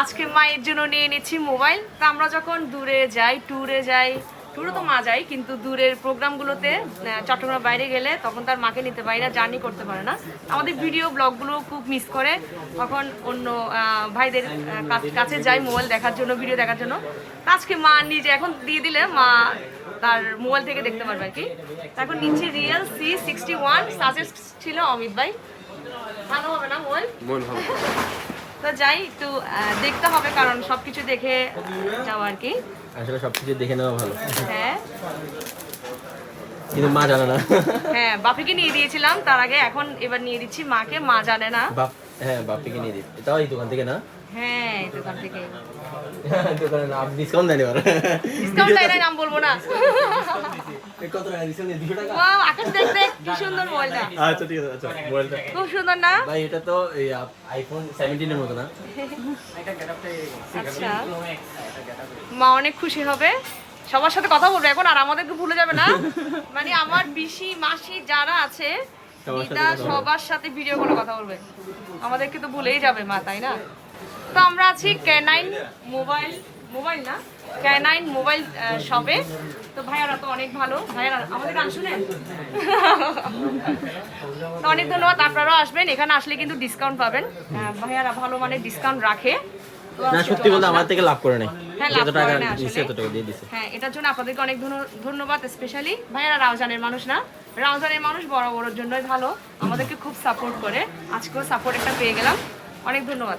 আজকে মায়ের জন্য নিয়ে নিচ্ছি মোবাইল। তা আমরা যখন দূরে যাই, ট্যুরে তো মা যায়, কিন্তু দূরের প্রোগ্রামগুলোতে চট্টগ্রাম বাইরে গেলে তখন তার মাকে নিতে পারি না, জার্নি করতে পারে না। আমাদের ভিডিও ব্লগগুলো খুব মিস করে, তখন অন্য ভাইদের কাছে যাই মোবাইল দেখার জন্য, ভিডিও দেখার জন্য। আজকে মা নিজে এখন দিয়ে দিলে মা তার মোবাইল থেকে দেখতে পারবে আর কি। এখন নিচ্ছি রিয়েল C61, সাজেস্ট ছিল অমিত ভাই। ভালো হবে না মোবাইল? ভালো। তো যাই, একটু দেখতে হবে, কারণ সবকিছু দেখে যাও আর কি। আসলে সবকিছু দেখে নেওয়া ভালো। হ্যাঁ, কিন্তু মা জানে না। হ্যাঁ, বাপিকে নিয়ে দিয়েছিলাম তার আগে, এখন এবার নিয়ে দিচ্ছি মাকে, মা জানে না। হ্যাঁ, বাপিকে নিয়ে দিই। এটাও এই দোকান থেকে না? হ্যাঁ, এই দোকান থেকে। দোকানে না, আপনি ডিসকাউন্ট দেন এবার। ডিসকাউন্ট দেয় না, নাম বলবো না। কত টাকা দিছেন? 200 টাকা। ওয়াও, আকাশ দেখতে কি সুন্দর মোবাইলটা। আচ্ছা ঠিক আছে, আচ্ছা মোবাইলটা খুব সুন্দর না ভাই? এটা তো এই আইফোন 17 এর মতো না? আচ্ছা, মা অনেক খুশি হবে, সবার সাথে কথা বলবে এখন, আর আমাদেরকে ভুলে যাবে না। মানে আমার পিসি মাসি যারা আছে দিদা, সবার সাথে ভিডিও করে কথা বলবে, আমাদেরকে তো ভুলেই যাবে মা, তাই না? তো আমরা আছি K9 মোবাইল না, K9 মোবাইল শপে। তো ভাইয়ারা তো অনেক ভালো, ভাইয়ারা আমাদের গান শুনেন। তো অনেক ধন্যবাদ, আপনারাও আসবেন, এখানে আসলে কিন্তু ডিসকাউন্ট পাবেন। ভাইয়ারা ভালো মানের ডিসকাউন্ট রাখে। তো না, সত্যি বলতে আমার থেকে লাভ করে নাই। হ্যাঁ, লাভ যত টাকা করে না আসলে। দিছে তত টাকা দিয়ে দিছে। হ্যাঁ, এটার জন্য আপনাদেরকে অনেক ধন্যবাদ। স্পেশালি ভাইয়ারা রাউজানের মানুষ না, রাউজানের মানুষ বড় বড়র জন্যই ভালো, আমাদেরকে খুব সাপোর্ট করে। আজকেও সাপোর্ট একটা পেয়ে গেলাম, অনেক ধন্যবাদ।